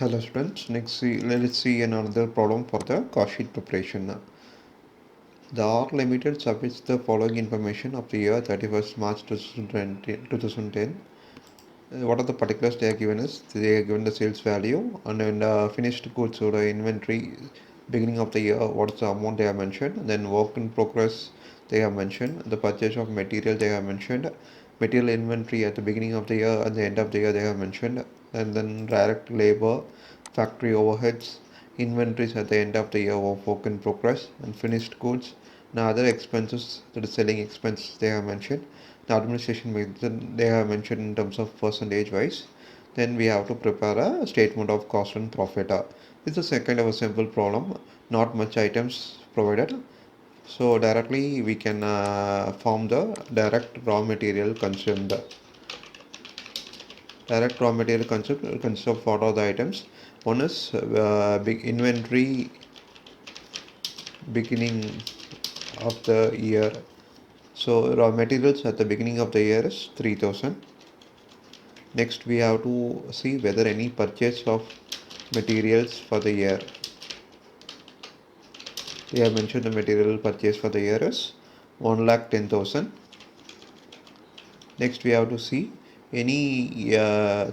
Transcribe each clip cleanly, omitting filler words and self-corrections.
Hello students, let's see another problem for the cost sheet preparation. The R Limited submits the following information of the year 31st March 2010. What are the particulars they are given us? They are given the sales value and then finished goods or the inventory beginning of the year, what is the amount they have mentioned, then work in progress they have mentioned, the purchase of material they have mentioned, material inventory at the beginning of the year and the end of the year they have mentioned, and then direct labor, factory overheads, inventories at the end of the year of work in progress, and finished goods, and other expenses, that is selling expenses they have mentioned. The administration method they have mentioned in terms of percentage wise. Then we have to prepare a statement of cost and profit. It's a kind of a simple problem, not much items provided. So directly we can form the direct raw material consumed. Direct raw material consists of what are the items? One is big inventory beginning of the year. So raw materials at the beginning of the year is 3000. Next we have to see whether any purchase of materials for the year. We have mentioned the material purchase for the year is 1,10,000. Next we have to see any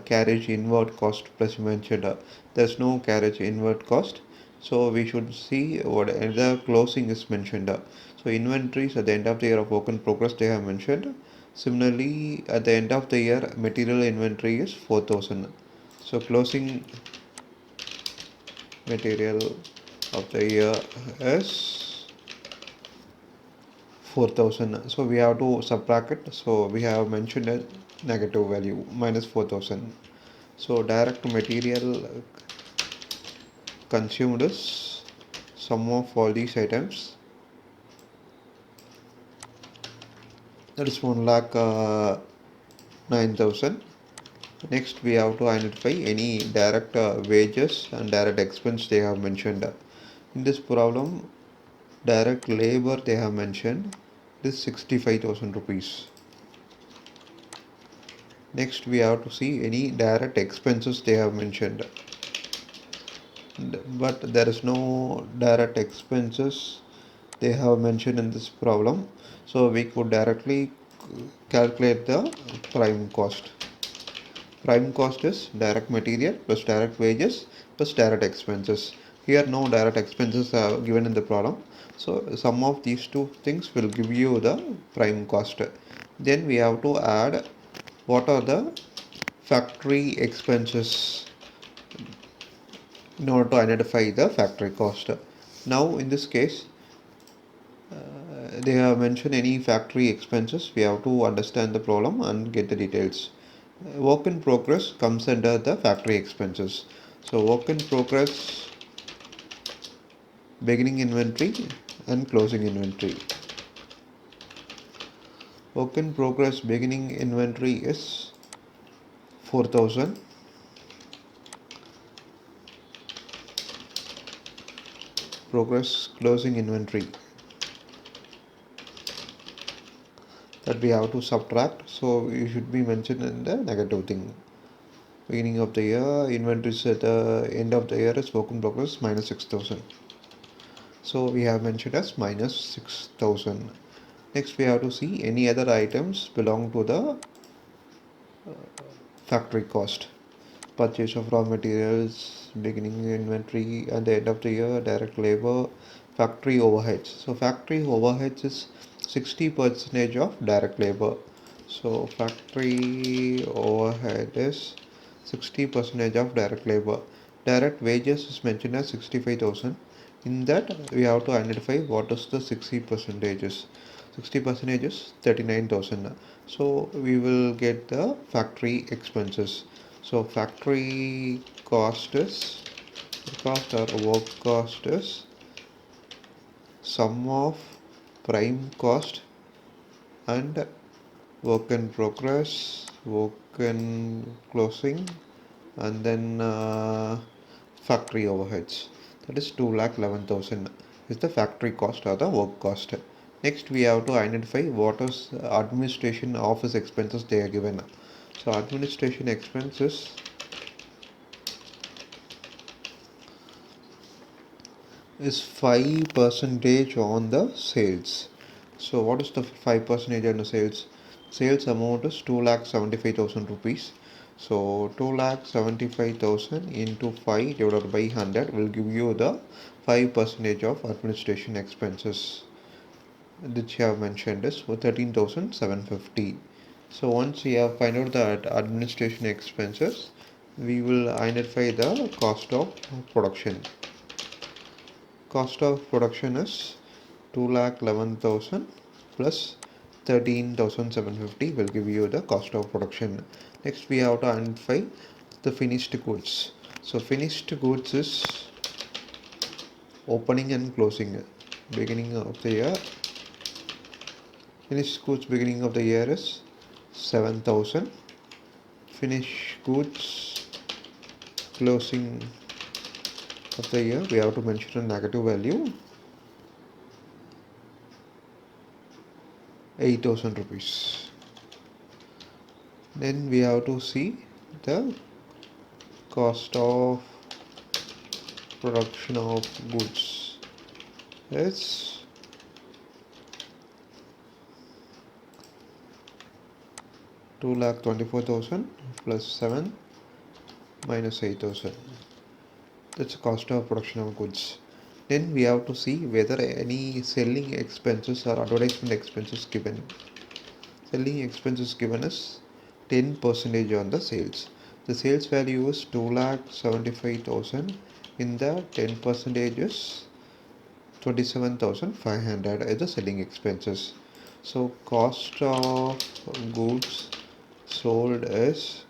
carriage inward cost plus mentioned. There's no carriage inward cost, so we should see what the closing is mentioned. So inventories at the end of the year of work in progress they have mentioned. Similarly, at the end of the year, material inventory is 4,000. So closing material of the year is 4,000. So we have to subtract it. So we have mentioned a negative value minus 4,000. So direct material consumed is sum of all these items, that is 1,09,000. Next we have to identify any direct wages and direct expense they have mentioned. In this problem, direct labor they have mentioned is 65,000 rupees. Next we have to see any direct expenses they have mentioned, but there is no direct expenses they have mentioned in this problem, so we could directly calculate the prime cost. Prime cost is direct material plus direct wages plus direct expenses. Here no direct expenses are given in the problem, so sum of these two things will give you the prime cost. Then we have to add what are the factory expenses in order to identify the factory cost. Now in this case, they have mentioned any factory expenses. We have to understand the problem and get the details. Work in progress comes under the factory expenses. So work in progress, beginning inventory and closing inventory. Work in progress beginning inventory is 4,000. Progress closing inventory, that we have to subtract, so you should be mentioned in the negative thing. Beginning of the year, inventories at the end of the year is work in progress minus 6,000. So we have mentioned as minus 6,000. Next we have to see any other items belong to the factory cost. Purchase of raw materials, beginning inventory, and the end of the year, direct labor, factory overheads. So factory overheads is 60% of direct labor. So factory overhead is 60% of direct labor. Direct wages is mentioned as 65,000. In that we have to identify what is the 60%. 60% is 39,000. So we will get the factory expenses. So factory cost is cost or work cost is sum of prime cost and work in progress, work in closing, and then factory overheads. That is 2,11,000 is the factory cost or the work cost. Next we have to identify what is administration office expenses they are given. So administration expenses is 5 percentage on the sales. So what is the 5 percentage on the sales? Sales amount is 2,75,000 rupees. So 2,75,000 into 5 divided by 100 will give you the 5 percentage of administration expenses, which you have mentioned is for 13,750. So once we have find out the administration expenses, we will identify the cost of production. Cost of production is 2,11,000 plus 13,750 will give you the cost of production. Next we have to identify the finished goods. So finished goods is opening and closing. Beginning of the year, finished goods beginning of the year is 7,000. Finished goods closing of the year, we have to mention a negative value, 8,000 rupees. Then we have to see the cost of production of goods is 2,24,000 plus 7 minus 8,000. That's the cost of production of goods. Then we have to see whether any selling expenses or advertisement expenses given. Selling expenses given is 10 percentage on the sales. The sales value is 2,75,000. In the 10 percentage is 27,500 is the selling expenses. So cost of goods sold is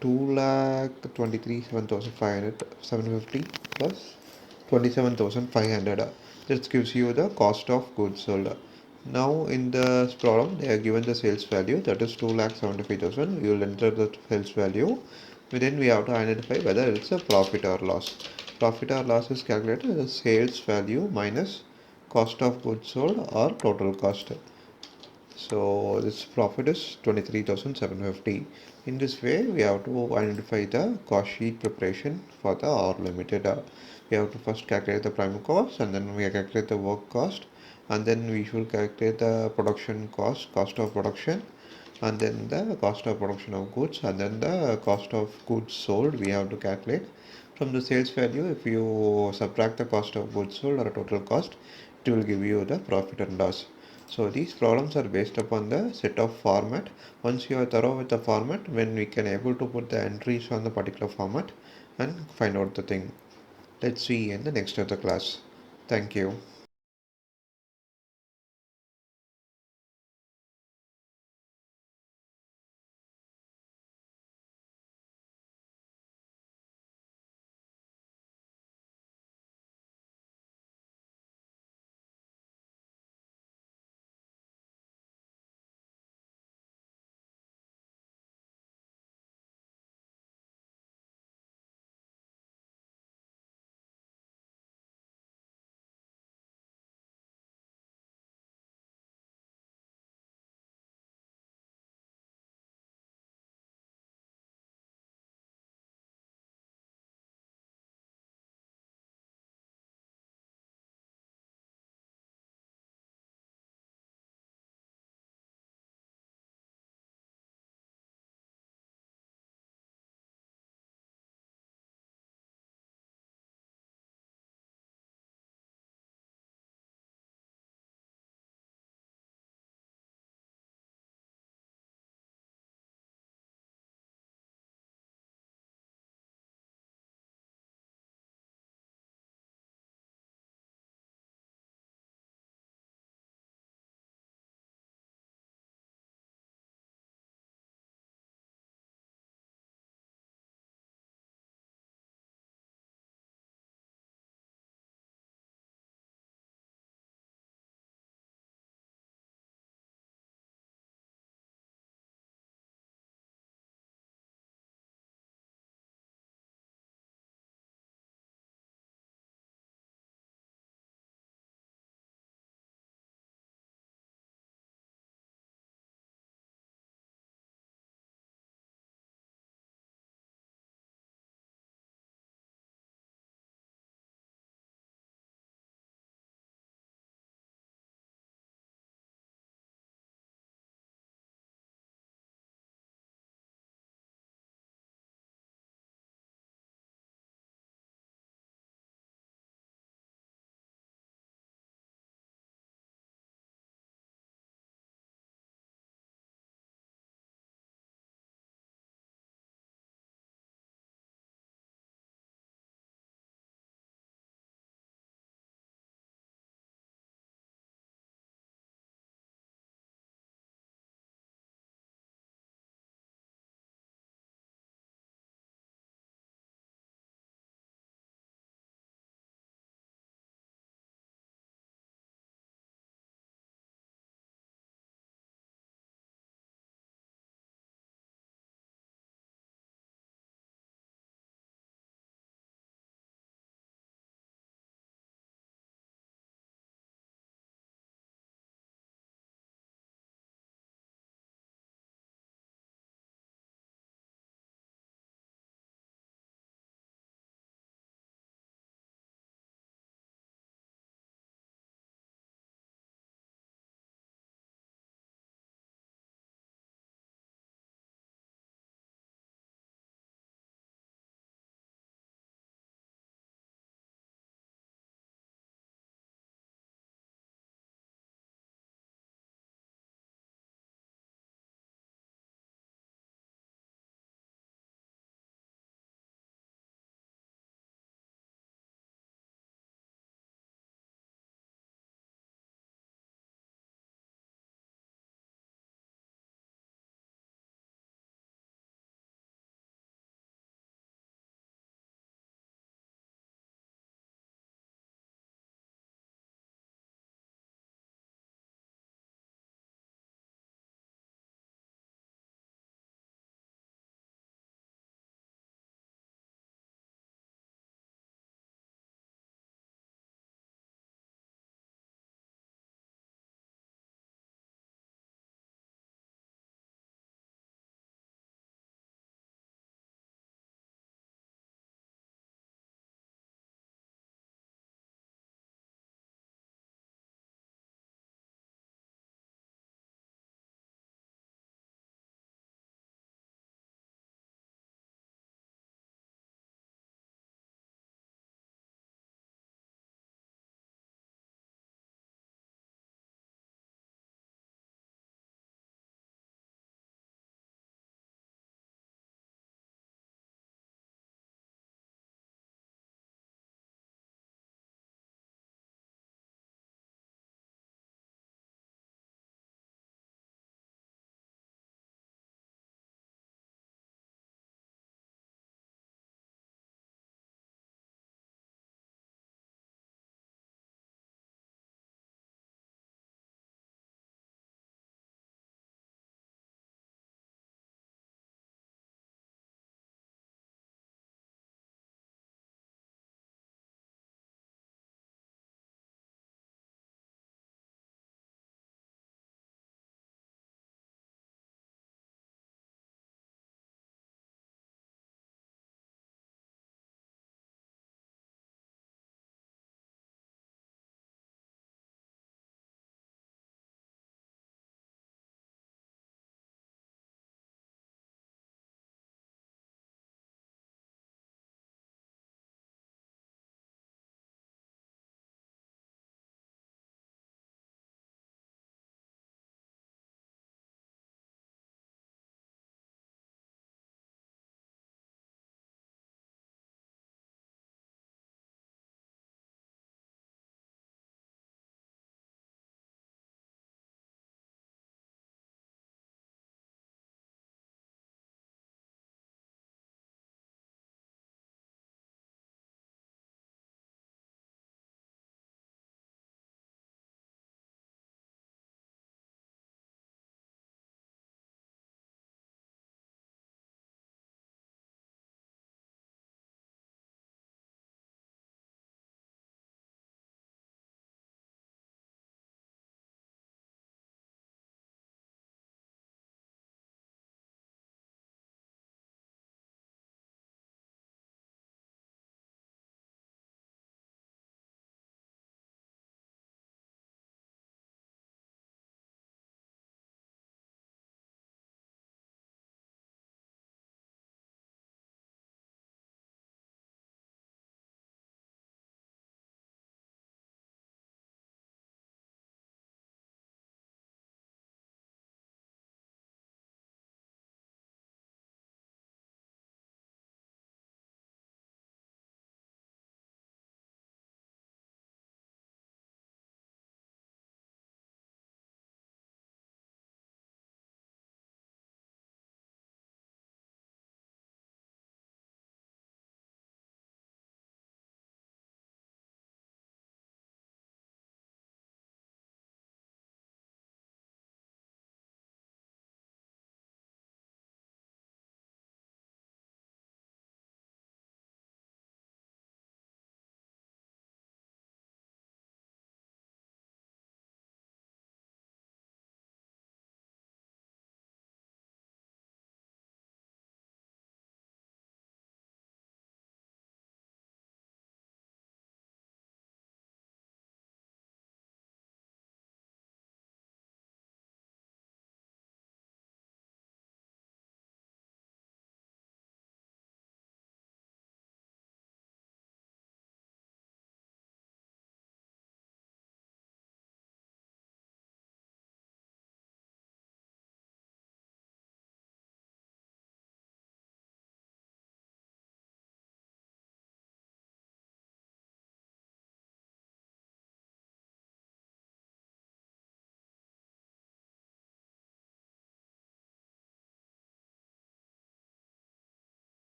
2,23,750 plus 27,500. This gives you the cost of goods sold. Now in the problem they are given the sales value, that is 2,75,000. You will enter the sales value. Then we have to identify whether it's a profit or loss. Profit or loss is calculated as sales value minus cost of goods sold or total cost. So this profit is 23,750. In this way, we have to identify the cost sheet preparation for the R limited. We have to first calculate the prime cost, and then we calculate the work cost, and then we should calculate the production cost, cost of production, and then the cost of production of goods, and then the cost of goods sold we have to calculate. From the sales value, if you subtract the cost of goods sold or total cost, it will give you the profit and loss. So these problems are based upon the set of format. Once you are thorough with the format, then we can able to put the entries on the particular format and find out the thing. Let's see in the next of the class. Thank you.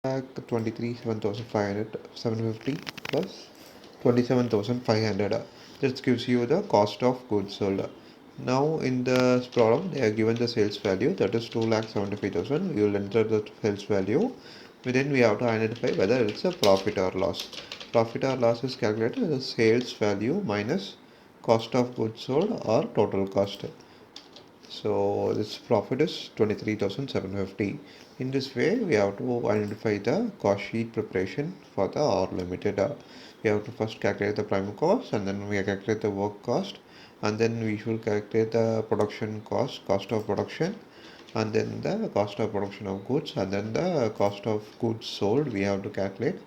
750 plus 27,500. This gives you the cost of goods sold. Now in this problem they are given the sales value, that is 2,75,000. We will enter the sales value. Then we have to identify whether it's a profit or loss. Profit or loss is calculated as sales value minus cost of goods sold or total cost. So this profit is 23,750. In this way, we have to identify the cost sheet preparation for the R limited. We have to first calculate the prime cost, and then we calculate the work cost, and then we should calculate the production cost, cost of production, and then the cost of production of goods, and then the cost of goods sold we have to calculate.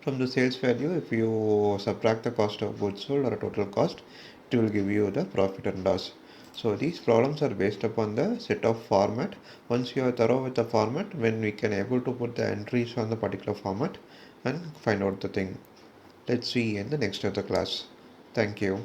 From the sales value, if you subtract the cost of goods sold or total cost, it will give you the profit and loss. So these problems are based upon the set of format. Once you are thorough with the format, when we can able to put the entries on the particular format and find out the thing. Let's see in the next of the class. Thank you.